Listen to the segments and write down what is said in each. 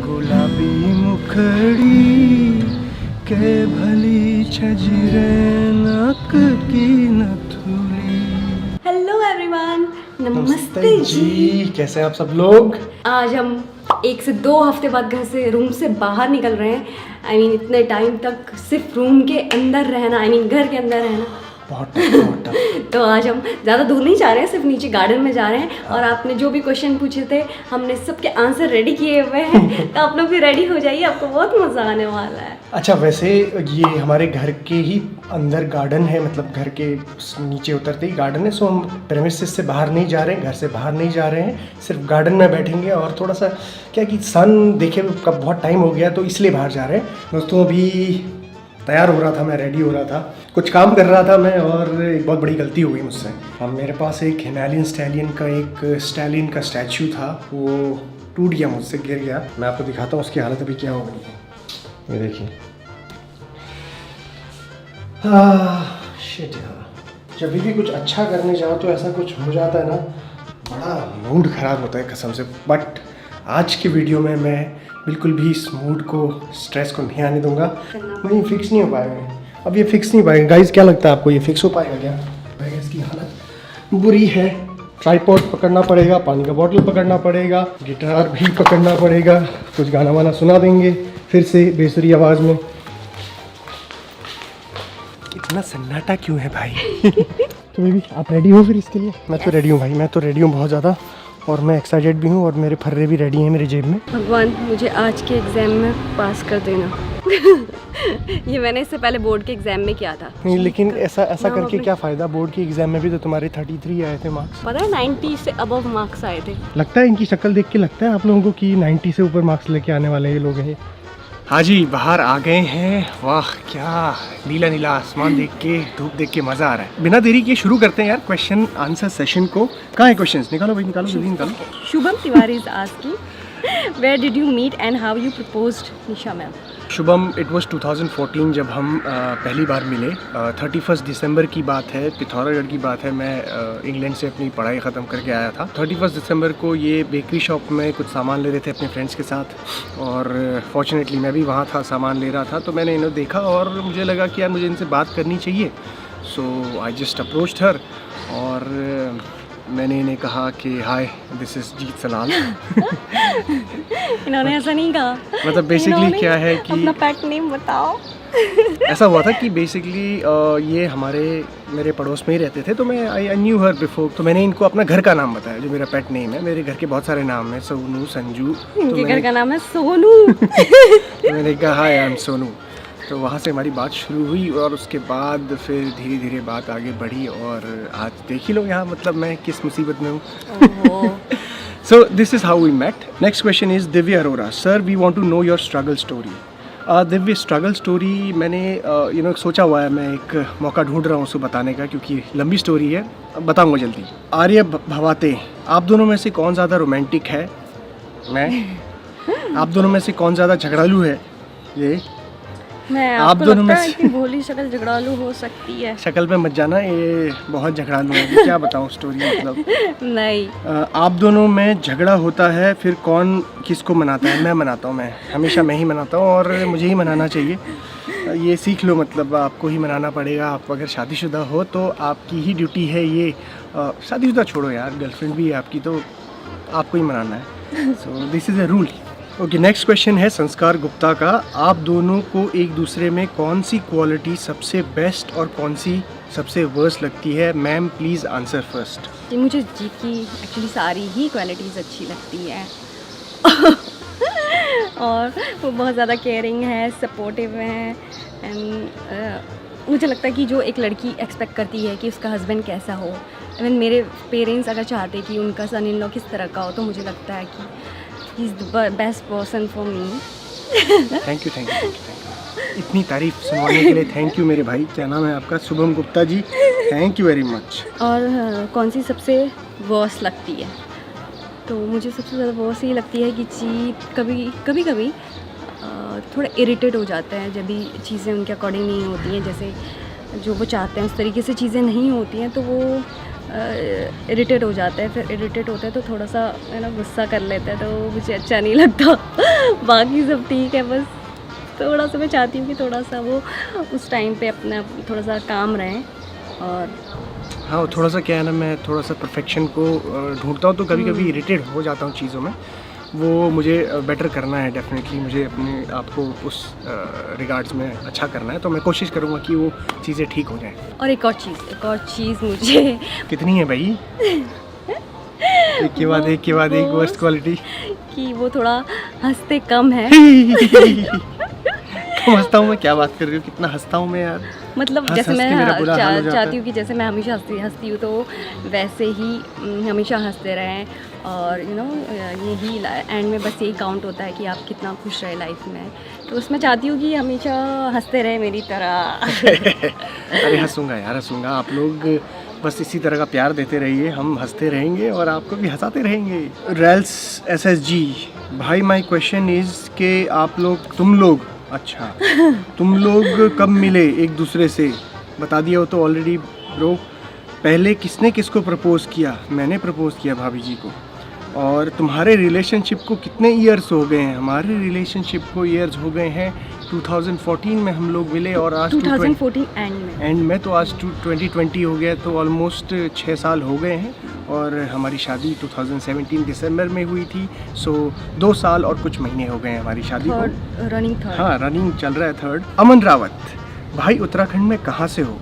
गुलाबी मुखड़ी के भली छजरे नक की नथुली। हेलो एवरीवन, नमस्ते जी। कैसे हैं आप सब लोग? आज हम 1 से 2 हफ्ते बाद घर से रूम से बाहर निकल रहे हैं। इतने टाइम तक सिर्फ रूम के अंदर रहना, घर के अंदर रहना बहुत टफ। तो आज हम ज़्यादा दूर नहीं जा रहे हैं, सिर्फ नीचे गार्डन में जा रहे हैं। और आपने जो भी क्वेश्चन पूछे थे हमने सबके आंसर रेडी किए हुए हैं। तो आप लोग भी रेडी हो जाइए, आपको बहुत मज़ा आने वाला है। अच्छा, वैसे ये हमारे घर के ही अंदर गार्डन है, मतलब घर के नीचे उतरते ही गार्डन है। सो हम प्रेमिसेस से बाहर नहीं जा रहे हैं, घर से बाहर नहीं जा रहे हैं, सिर्फ गार्डन में बैठेंगे। और थोड़ा सा क्या कि सन देखे कब बहुत टाइम हो गया, तो इसलिए बाहर जा रहे हैं। दोस्तों अभी तैयार हो रहा था, मैं रेडी हो रहा था, कुछ काम कर रहा था मैं, और एक बहुत बड़ी गलती हो गई मुझसे। अब मेरे पास एक हिमालयन स्टैलियन का स्टैचू था, वो टूट गया मुझसे, गिर गया। मैं आपको दिखाता हूँ उसकी हालत अभी क्या हो गई है। ये देखिए। शिट यार, जब भी कुछ अच्छा करने जाओ तो ऐसा कुछ हो जाता है ना, बड़ा मूड ख़राब होता है कसम से। बट आज की वीडियो में मैं बिल्कुल भी इस मूड को, स्ट्रेस को नहीं आने दूंगा। नहीं, फिक्स नहीं हो पाएगा अब, ये फिक्स नहीं पाएगा। गाइस क्या लगता है आपको, ये फिक्स हो पाएगा क्या? इसकी हालत बुरी है। ट्राइपॉड पकड़ना पड़ेगा, पानी का बॉटल पकड़ना पड़ेगा, गिटार भी पकड़ना पड़ेगा, कुछ गाना वाना सुना देंगे फिर से बेसुरी आवाज़ में। इतना सन्नाटा क्यों है भाई? तो बेबी आप रेडी हो फिर इसके लिए? मैं तो रेडी हूँ भाई, मैं तो रेडी हूँ बहुत ज़्यादा, और मैं एक्साइटेड भी हूँ, और मेरे फर्रे भी रेडी हैं मेरी जेब में। भगवान मुझे आज के एग्ज़ाम में पास कर देना। ये मैंने इससे पहले बोर्ड के एग्ज़ाम में किया था। नहीं, लेकिन ऐसा करके क्या फ़ायदा? बोर्ड के एग्ज़ाम में भी तो तुम्हारे 33 आए थे मार्क्स। पता है 90 से अबव मार्क्स आए थे। लगता है इनकी शक्ल देख के लगता है आप लोगों को कि 90 से ऊपर मार्क्स लेके आने वाले ये लोग हैं। हाँ जी, बाहर आ गए हैं। वाह, क्या नीला नीला आसमान देख के, धूप देख के मज़ा आ रहा है। बिना देरी के शुरू करते हैं यार क्वेश्चन आंसर सेशन को। कहाँ है क्वेश्चंस? निकालो भाई, निकालो जल्दी निकालो। Shubham Tiwari is asking, where did you meet and how you proposed Nisha ma'am? Shubham, it was 2014 जब हम पहली बार मिले। 31 दिसंबर की बात है, पिथौरागढ़ की बात है। मैं इंग्लैंड से अपनी पढ़ाई ख़त्म करके आया था। 31 दिसंबर को ये बेकरी शॉप में कुछ सामान ले रहे थे अपने फ्रेंड्स के साथ, और फॉर्चुनेटली मैं भी वहाँ था, सामान ले रहा था। तो मैंने इन्हें देखा और मुझे लगा कि यार मुझे इनसे बात करनी चाहिए। सो आई जस्ट अप्रोच्ड हर, और मैंने इन्हें कहा कि हाय, दिस इज़ जीत सलाल। इन्होंने ऐसा नहीं कहा। मतलब बेसिकली क्या है कि अपना पेट नेम बताओ। ऐसा हुआ था कि बेसिकली ये मेरे पड़ोस में ही रहते थे, तो मैं आई न्यू हर बिफोर। तो मैंने इनको अपना घर का नाम बताया, जो मेरा पेट नेम है। मेरे घर के बहुत सारे नाम हैं, सोनू, संजू। इनके घर का नाम है सोनू। तो मैंने कहा हाय, आई एम सोनू। तो वहाँ से हमारी बात शुरू हुई, और उसके बाद फिर धीरे धीरे बात आगे बढ़ी, और आज देख ही लो यहाँ, मतलब मैं किस मुसीबत में हूँ। So this is how we met. Next question is Divya Arora. Sir, we want to know your struggle story. Divya, struggle story मैंने सोचा हुआ है, मैं एक मौका ढूंढ रहा हूँ उसको बताने का, क्योंकि लंबी स्टोरी है, बताऊँगा जल्दी। आर्य भवाते, आप दोनों में से कौन ज़्यादा रोमांटिक है? मैं। आप दोनों में से कौन ज़्यादा झगड़ालू है? ये। मैं। आप दोनों में से कि भोली शक्ल झगड़ालू हो सकती है। शक्ल पे मत जाना, ये बहुत झगड़ालू है। क्या बताऊँ स्टोरी, मतलब नहीं। आप दोनों में झगड़ा होता है, फिर कौन किसको मनाता है? मैं मनाता हूँ, मैं हमेशा मैं ही मनाता हूँ, और मुझे ही मनाना चाहिए। ये सीख लो, मतलब आपको ही मनाना पड़ेगा। आप अगर शादीशुदा हो तो आपकी ही ड्यूटी है ये। शादीशुदा छोड़ो यार, गर्लफ्रेंड भी है आपकी, तो आपको ही मनाना है। So this is a rule. Okay, next question है संस्कार गुप्ता का। आप दोनों को एक दूसरे में कौन सी क्वालिटी सबसे बेस्ट और कौन सी सबसे वर्स्ट लगती है? Ma'am please answer first. जी, मुझे जीत की एक्चुअली सारी ही क्वालिटीज़ अच्छी लगती है। और वो बहुत ज़्यादा केयरिंग है, सपोर्टिव है, एंड मुझे लगता है कि जो एक लड़की एक्सपेक्ट करती है कि उसका हस्बैंड कैसा हो, इवन मेरे पेरेंट्स अगर चाहते कि उनका सन इन लॉ किस तरह का हो, तो मुझे लगता है कि he is the best person for me. Thank you. इतनी तारीफ सुनवाने के लिए थैंक यू मेरे भाई। क्या नाम है आपका? Shubham Gupta ji, thank you very much. और कौन सी सबसे वर्स्ट लगती है? तो मुझे सबसे ज़्यादा वर्स्ट ये लगती है कि कभी थोड़ा इरिटेट हो जाते हैं जब भी चीज़ें उनके अकॉर्डिंग नहीं होती हैं, जैसे जो वो चाहते हैं उस तरीके से चीज़ें नहीं होती हैं, तो वो इरिटेट हो जाते हैं, फिर इरिटेट होते हैं तो थोड़ा सा है ना गुस्सा कर लेते हैं, तो मुझे अच्छा नहीं लगता। बाकी सब ठीक है, बस थोड़ा सा मैं चाहती हूँ कि थोड़ा सा वो उस टाइम पे अपना थोड़ा सा काम रहें। और हाँ, थोड़ा सा क्या है ना, मैं थोड़ा सा परफेक्शन को ढूंढता हूँ, तो कभी कभी इरिटेट हो जाता हूँ चीज़ों में। वो मुझे बेटर करना है, डेफिनेटली मुझे अपने आप को उस रिगार्ड्स में अच्छा करना है, तो मैं कोशिश करूँगा कि वो चीज़ें ठीक हो जाएं। और एक और चीज़ मुझे कितनी है भाई? एक के बाद एक के बाद एक वर्स्ट क्वालिटी। कि वो थोड़ा हंसते कम है। हंसता हूँ मैं, क्या बात कर रही हूँ, कितना हंसता हूँ मैं यार। मतलब हंस जैसे हंस के मेरा बुरा हाल हो जाता चाहती है। हूँ कि जैसे मैं हमेशा हंसती हूँ, तो वैसे ही हमेशा हंसते रहें। और यही एंड में बस यही काउंट होता है कि आप कितना खुश रहे लाइफ में, तो उसमें चाहती हूँ कि हमेशा हंसते रहे मेरी तरह। अरे हंसूंगा यार, हंसूंगा। आप लोग बस इसी तरह का प्यार देते रहिए, हम हंसते रहेंगे और आपको भी हंसाते रहेंगे। रेल्स SSG भाई, माय क्वेश्चन इज़ के तुम लोग कब मिले एक दूसरे से? बता दिया हो तो ऑलरेडी ब्रो। पहले किसने किसको प्रपोज़ किया? मैंने प्रपोज़ किया भाभी जी को। और तुम्हारे रिलेशनशिप को कितने ईयर्स हो गए हैं? हमारे रिलेशनशिप को ईयर्स हो गए हैं 2014 में हम लोग मिले, और आज 2014 एंड में तो आज 2020 हो गया, तो ऑलमोस्ट 6 साल हो गए हैं। और हमारी शादी 2017 दिसंबर में हुई थी, सो 2 साल और कुछ महीने हो गए हैं हमारी शादी को। रनिंग हाँ, रनिंग चल रहा है 3rd। अमन रावत भाई, उत्तराखंड में कहाँ से हो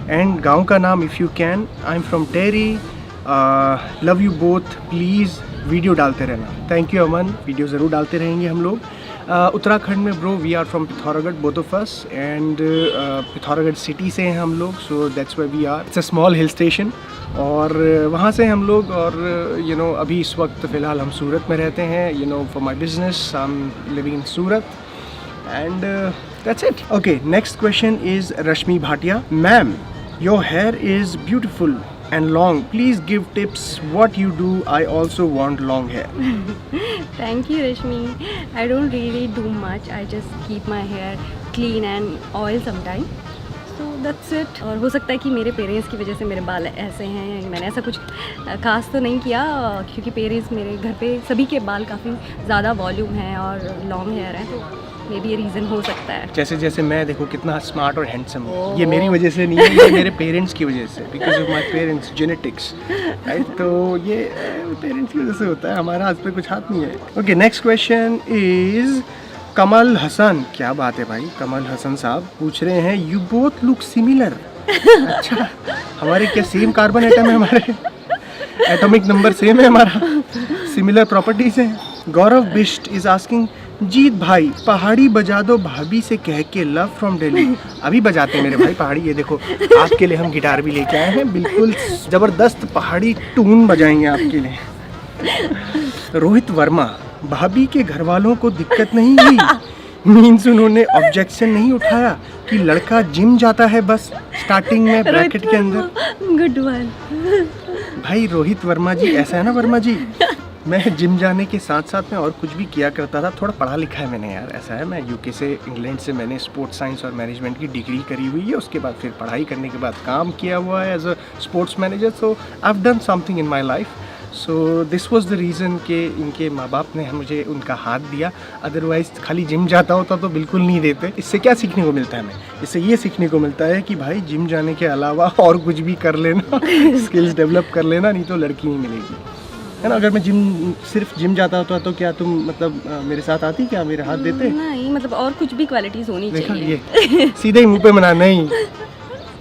एंड गांव का नाम if you can? I am from Tehri, love you both, please video डालते रहना। थैंक यू अमन, वीडियो ज़रूर डालते रहेंगे हम लोग। उत्तराखंड में bro, we are from Pithoragarh both of us, and Pithoragarh city से हैं हम लोग, so that's where we are. It's a small hill station, और वहाँ से हम लोग, और अभी इस वक्त फ़िलहाल हम सूरत में रहते हैं, for my business I am living in Surat, and that's it. Okay, next question is Rashmi Bhatia. Ma'am, your here is beautiful and long, please give tips what you do, I also want long hair. Thank you Rashmi. I don't really do much, I just keep my hair clean and oil sometimes, so that's it. और हो सकता है कि मेरे parents की वजह से मेरे बाल ऐसे हैं, मैंने ऐसा कुछ खास तो नहीं किया, क्योंकि पेरेंट्स मेरे घर पे सभी के बाल काफ़ी ज़्यादा वॉल्यूम है और लॉन्ग हेयर है, तो मे बी ये रीज़न हो सकता है। जैसे मैं देखो कितना स्मार्ट और हैंडसम हूँ, ये मेरी वजह से नहीं है, ये मेरे पेरेंट्स की वजह से, because of my parents genetics, right? तो ये पेरेंट्स की वजह से होता है, हमारा हाथ पे कुछ हाथ नहीं है। Okay, next question is Kamal Haasan. क्या बात है भाई, कमल हसन साहब पूछ रहे हैं, यू बोथ लुक सिमिलर। अच्छा, हमारे क्या सेम कार्बन एटम है, हमारे एटॉमिक नंबर सेम है हमारा, सिमिलर प्रॉपर्टीज हैं। गौरव बिष्ट इज आस्किंग, जीत भाई पहाड़ी बजा दो भाभी से कह के, लव फ्रॉम दिल्ली। अभी बजाते हैं मेरे भाई पहाड़ी, ये देखो आपके लिए हम गिटार भी लेके आए हैं, बिल्कुल ज़बरदस्त पहाड़ी टून बजाएंगे आपके लिए। रोहित वर्मा, भाभी के घर वालों को दिक्कत नहीं हुई? मीन्स उन्होंने ऑब्जेक्शन नहीं उठाया कि लड़का जिम जाता है बस स्टार्टिंग में ब्रैकेट के अंदर? गुड वन भाई रोहित वर्मा जी, ऐसा है ना वर्मा जी, मैं जिम जाने के साथ साथ में और कुछ भी किया करता था, थोड़ा पढ़ा लिखा है मैंने यार, ऐसा है। मैं यूके से, इंग्लैंड से मैंने स्पोर्ट्स साइंस और मैनेजमेंट की डिग्री करी हुई है, उसके बाद फिर पढ़ाई करने के बाद काम किया हुआ है as a sports manager, so I have done something in my life. So this was the reason कि इनके माँ बाप ने मुझे उनका हाथ दिया, अदरवाइज़ खाली जिम जाता होता तो बिल्कुल नहीं देते। इससे क्या सीखने को मिलता है हमें? इससे ये सीखने को मिलता है कि भाई जिम जाने के अलावा और कुछ भी कर लेना, स्किल्स डेवलप कर लेना, नहीं तो लड़की नहीं मिलेगी, है ना? अगर मैं सिर्फ जिम जाता होता तो क्या तुम मतलब मेरे साथ आती, क्या मेरे हाथ देते? नहीं, मतलब और कुछ भी क्वालिटीज़ होनी देखा चाहिए। ये सीधे ही मुंह पे मना नहीं,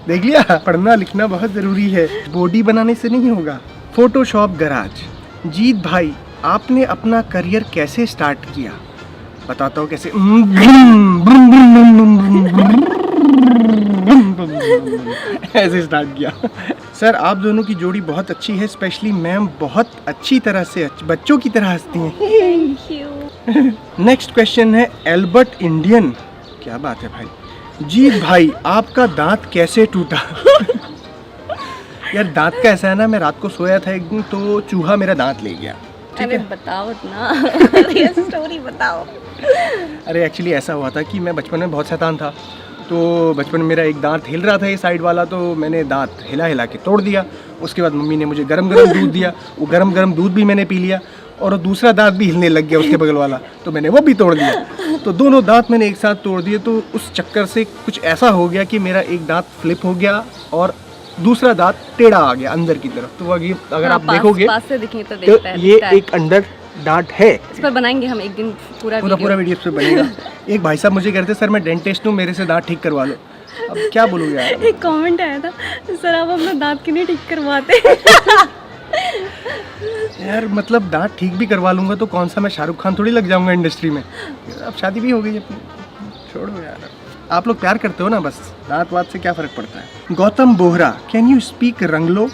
देख लिया, पढ़ना लिखना बहुत ज़रूरी है, बॉडी बनाने से नहीं होगा। फोटोशॉप गराज, जीत भाई आपने अपना करियर कैसे स्टार्ट किया? बताता हूँ कैसे। ऐसे स्टार्ट किया। सर आप दोनों की जोड़ी बहुत अच्छी है, स्पेशली मैम बहुत अच्छी तरह से बच्चों की तरह हंसती हैं। Thank you. नेक्स्ट क्वेश्चन है एल्बर्ट इंडियन। क्या बात है भाई। जीत भाई आपका दांत कैसे टूटा? यार दांत का ऐसा है ना, मैं रात को सोया था एक दिन, तो चूहा मेरा दांत ले गया। अरे बताओ ना, ये स्टोरी बताओ। अरे एक्चुअली ऐसा हुआ था कि मैं बचपन में बहुत शैतान था, तो बचपन में मेरा एक दांत हिल रहा था ये साइड वाला, तो मैंने दांत हिला हिला के तोड़ दिया, उसके बाद मम्मी ने मुझे गरम गरम दूध दिया, वो गरम गरम दूध भी मैंने पी लिया और वो दूसरा दांत भी हिलने लग गया उसके बगल वाला, तो मैंने वो भी तोड़ दिया। तो दोनों दांत मैंने एक साथ तोड़ दिए। तो उस चक्कर से कुछ ऐसा हो गया कि मेरा एक दांत फ्लिप हो गया और दूसरा दांत टेढ़ा आ गया अंदर की तरफ। तो अगर आप देखोगे पास से दिखेंगे तो तो ये एक अंदर दांत है। इस पर बनाएंगे हम एक दिन पूरा वीडियो इस पे बनेगा। एक भाई साहब मुझे कहते सर मैं डेंटिस्ट हूँ, मेरे से दांत ठीक करवा लो। अब क्या बोलूँ यार। एक कमेंट आया था, सर आप अपना दांत क्यों नहीं ठीक करवाते? यार मतलब दांत ठीक भी करवा लूँगा तो कौन सा मैं शाहरुख खान थोड़ी लग जाऊँगा इंडस्ट्री में। अब शादी भी हो गई अपनी, छोड़ो यार। आप लोग प्यार करते हो ना, बस दांत वात से क्या फ़र्क पड़ता है। Gautam Bohra, can you speak रंगलो?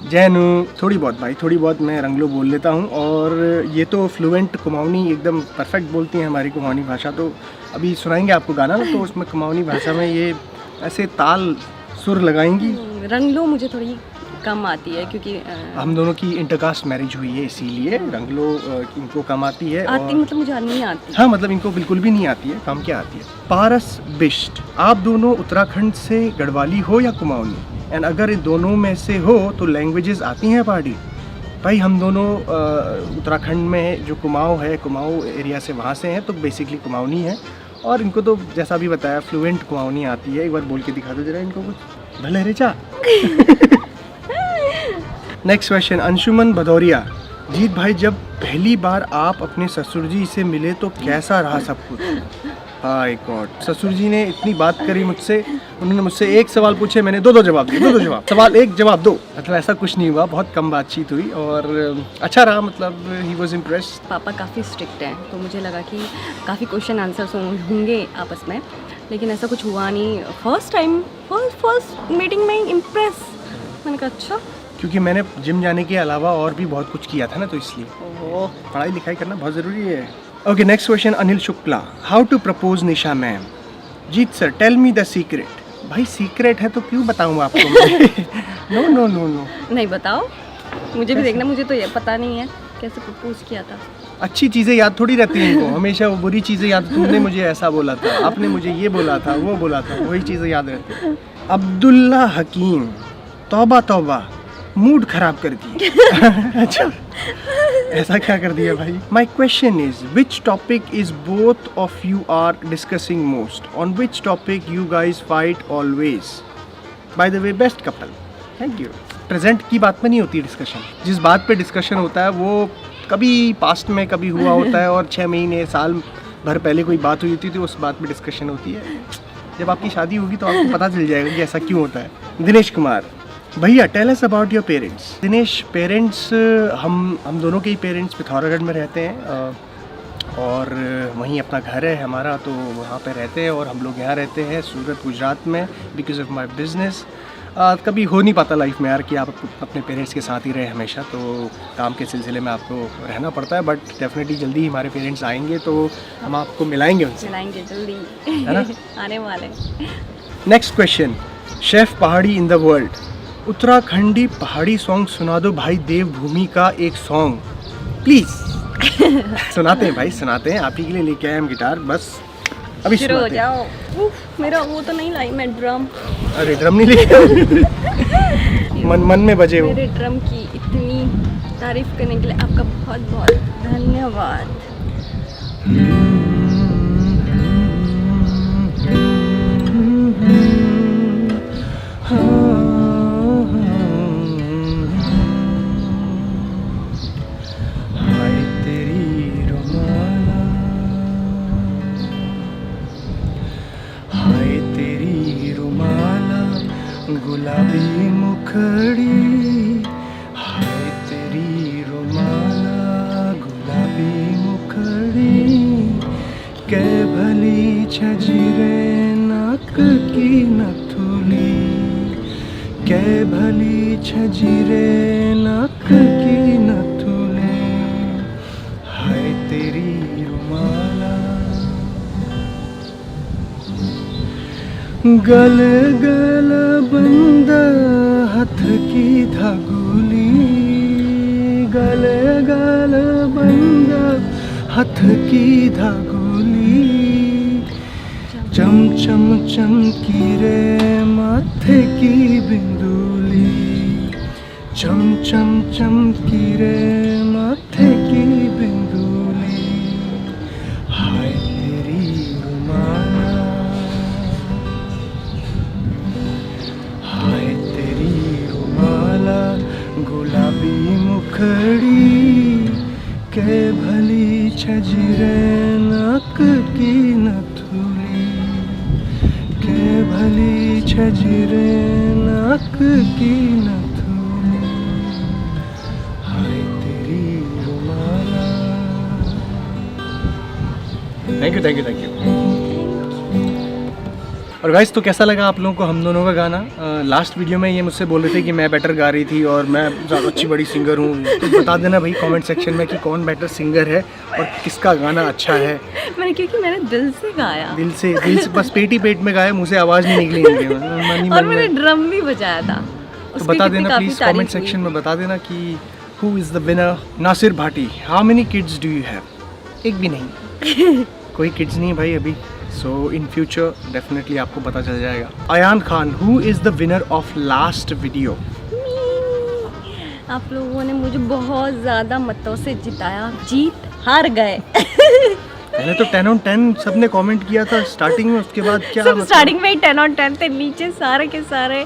जैन, थोड़ी बहुत भाई, थोड़ी बहुत मैं रंगलो बोल लेता हूँ। और ये तो फ्लुएंट कुमाऊनी एकदम परफेक्ट बोलती हैं हमारी कुमाऊनी भाषा। तो अभी सुनाएंगे आपको गाना ना, तो उसमें कुमाऊनी भाषा में ये ऐसे ताल सुर लगाएंगी। रंगलो मुझे थोड़ी कम आती है क्योंकि हम दोनों की इंटरकास्ट मैरिज हुई है, इसीलिए रंगलो इनको कम आती है। आती मतलब मुझे नहीं आती। हाँ मतलब इनको बिल्कुल भी नहीं आती है, कम क्या आती है। पारस बिष्ट, आप दोनों उत्तराखंड से गढ़वाली हो या कुमाऊनी? एंड अगर इन दोनों में से हो तो लैंग्वेजेस आती हैं पहाड़ी? भाई हम दोनों उत्तराखंड में जो कुमाऊँ है, कुमाऊँ एरिया से वहाँ से हैं, तो बेसिकली कुमाऊनी है। और इनको तो जैसा भी बताया फ्लुएंट कुमाऊनी आती है। एक बार बोल के दिखा दो जरा इनको कुछ, भले रेचा। नेक्स्ट क्वेश्चन, अंशुमन भदौरिया, जीत भाई जब पहली बार आप अपने ससुर जी से मिले तो कैसा रहा सब कुछ? हाय गॉड, ससुर जी ने इतनी बात करी मुझसे, उन्होंने मुझसे एक सवाल पूछे, मैंने दो जवाब दिए, दो जवाब, सवाल एक जवाब दो, मतलब ऐसा कुछ नहीं हुआ। बहुत कम बातचीत हुई और अच्छा रहा, मतलब ही वॉज इम्प्रेस्ड। पापा काफ़ी स्ट्रिक्ट हैं तो मुझे लगा कि काफ़ी क्वेश्चन आंसर्स होंगे आपस में, लेकिन ऐसा कुछ हुआ नहीं। फर्स्ट मीटिंग में इम्प्रेस, मैंने कहा अच्छा, क्योंकि मैंने जिम जाने के अलावा और भी बहुत कुछ किया था ना, तो इसलिए ओहो, पढ़ाई लिखाई करना बहुत ज़रूरी है। Okay next question, Anil Shukla, how to propose Nisha ma'am? Jeet sir, tell me the secret. भाई सीक्रेट है तो क्यों बताऊँ आपको? नो नो नो नो, नहीं बताओ, मुझे भी देखना, मुझे तो ये पता नहीं है कैसे प्रपोज किया था। अच्छी चीज़ें याद थोड़ी रहती हैं इनको, हमेशा वो बुरी चीज़ें याद, तुमने मुझे ऐसा बोला था, आपने मुझे ये बोला था, वो बोला था, वही चीज़ें याद रहती हैं। अब्दुल्ला हकीम, तौबा तौबा, मूड खराब कर दी। अच्छा, ऐसा क्या कर दिया भाई? My question is, which topic is both of you are discussing most? On which topic you guys fight always? By the way best couple, thank you. Present की बात में नहीं होती डिस्कशन, जिस बात पे डिस्कशन होता है वो कभी पास्ट में कभी हुआ होता है और 6 महीने साल भर पहले कोई बात हुई होती थी, उस बात पे डिस्कशन होती है। जब आपकी शादी होगी तो आपको पता चल जाएगा कि ऐसा क्यों होता है। दिनेश कुमार, भैया tell us about your parents. Dinesh, parents हम दोनों के ही पेरेंट्स पिथौरागढ़ में रहते हैं और वहीं अपना घर है हमारा, तो वहाँ पे रहते हैं और हम लोग यहाँ रहते हैं सूरत गुजरात में बिकॉज ऑफ माई बिजनेस। कभी हो नहीं पाता लाइफ में यार कि आप अपने पेरेंट्स के साथ ही रहे हमेशा, तो काम के सिलसिले में आपको रहना पड़ता है। बट डेफिनेटली जल्दी ही हमारे पेरेंट्स आएंगे तो हम आपको मिलाएंगे उनसे, मिलाएंगे जल्दी, है ना? आने वाले। नेक्स्ट क्वेश्चन, शेफ पहाड़ी इन द वर्ल्ड, उत्तराखंडी पहाड़ी सॉन्ग सुना दो भाई, देवभूमि का एक सॉन्ग प्लीज। सुनाते हैं भाई, सुनाते हैं, आप ही के लिए लेके आए हम गिटार, बस अभी शुरू हो सुनाते हैं। जाओ। मेरा वो तो नहीं लाई मैं ड्रम, अरे ड्रम नहीं लेके मन में बजे हो। मेरे ड्रम की इतनी तारीफ करने के लिए आपका बहुत बहुत धन्यवाद। हाय तेरी रुमाला, हाय तेरी रुमाला, गुलाबी मुखड़ी, हाय तेरी रुमाला, गुलाबी मुखड़ी, कै भली छजरे नाक की नथुली, कै भली छजरे नाक की नथुली, हाय तेरी रुमाला, गल गल बंद हाथ की धागुली, गल गल बंद हाथ की धागुली, चम चम चमकी रे माथे की बिंदुली, चम चम चमकी रे माथे की बिंदुली, हाय तेरी रुमाला, हाय तेरी रुमाला, गुलाबी मुखड़ी के भली छजरे नाक की नथुली, के भली छजरे नाक की नथुली, हाय तेरी रुमाला। Thank you thank you thank you. और गाइस, तो कैसा लगा आप लोगों को हम दोनों का गाना? लास्ट वीडियो में ये मुझसे बोल रहे थे कि मैं बेटर गा रही थी और मैं ज़्यादा अच्छी बड़ी सिंगर हूँ, तो बता देना भाई कमेंट सेक्शन में कि कौन बेटर सिंगर है और किसका गाना अच्छा है। क्योंकि मैंने दिल से गाया, दिल से बस पेट ही पेट में गाया, मुझे आवाज़ नहीं निकली इनके और मैंने ड्रम भी बजाया था। तो बता देना प्लीज़ कमेंट सेक्शन में बता देना कि who is the winner. Nasir Bhati, how many kids do you have? एक भी नहीं। कोई किड्स नहीं है भाई अभी, सो इन फ्यूचर डेफिनेटली आपको पता चल जाएगा। Ayan Khan, who is the winner of last video? आप लोगों ने मुझे बहुत ज़्यादा मतों से जिताया, जीत हार गए। पहले तो 10 on 10 सबने कमेंट किया था स्टार्टिंग में, उसके बाद क्या सब स्टार्टिंग में ही 10 on 10 थे, नीचे सारे के सारे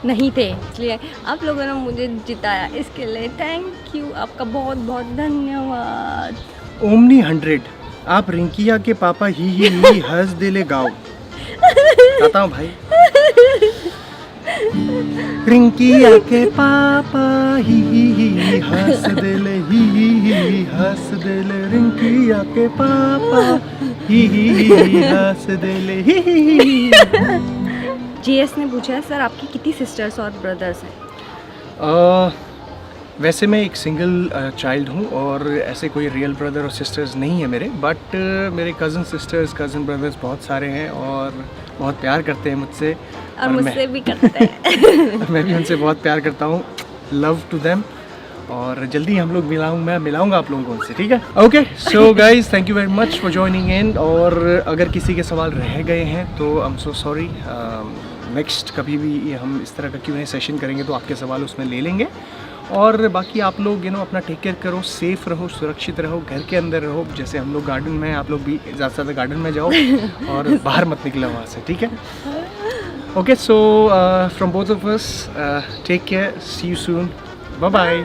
नहीं थे, इसलिए आप लोगों ने मुझे जिताया, इसके लिए थैंक यू, आपका बहुत बहुत धन्यवाद। ओमनी 100, आप रिंकिया के पापा ही हंस दिले गाओ। गाता हूँ भाई। रिंकिया के पापा ही हंस दिले हंस दिले, रिंकिया के पापा ही हंस दिले। जीएस ने पूछा है, सर आपकी कितनी सिस्टर्स और ब्रदर्स हैं? वैसे मैं एक सिंगल चाइल्ड हूँ और ऐसे कोई रियल ब्रदर और सिस्टर्स नहीं है मेरे, बट मेरे कज़न सिस्टर्स कज़न ब्रदर्स बहुत सारे हैं और बहुत प्यार करते हैं मुझसे, और मुझसे भी करते हैं। मैं भी उनसे बहुत प्यार करता हूँ। Love to them. और जल्दी हम लोग मैं मिलाऊंगा आप लोगों को उनसे, ठीक है? Okay, so guys, thank you very much for joining in. और अगर किसी के सवाल रह गए हैं तो I am so sorry. Next कभी भी हम इस तरह का Q&A सेशन करेंगे तो आपके सवाल उसमें ले लेंगे। और बाकी आप लोग अपना टेक केयर करो, सेफ़ रहो, सुरक्षित रहो, घर के अंदर रहो। जैसे हम लोग गार्डन में हैं, आप लोग भी ज़्यादा से ज़्यादा गार्डन में जाओ और बाहर मत निकलो वहाँ से, ठीक है? Okay, so from both of us, take care, see you soon, bye bye.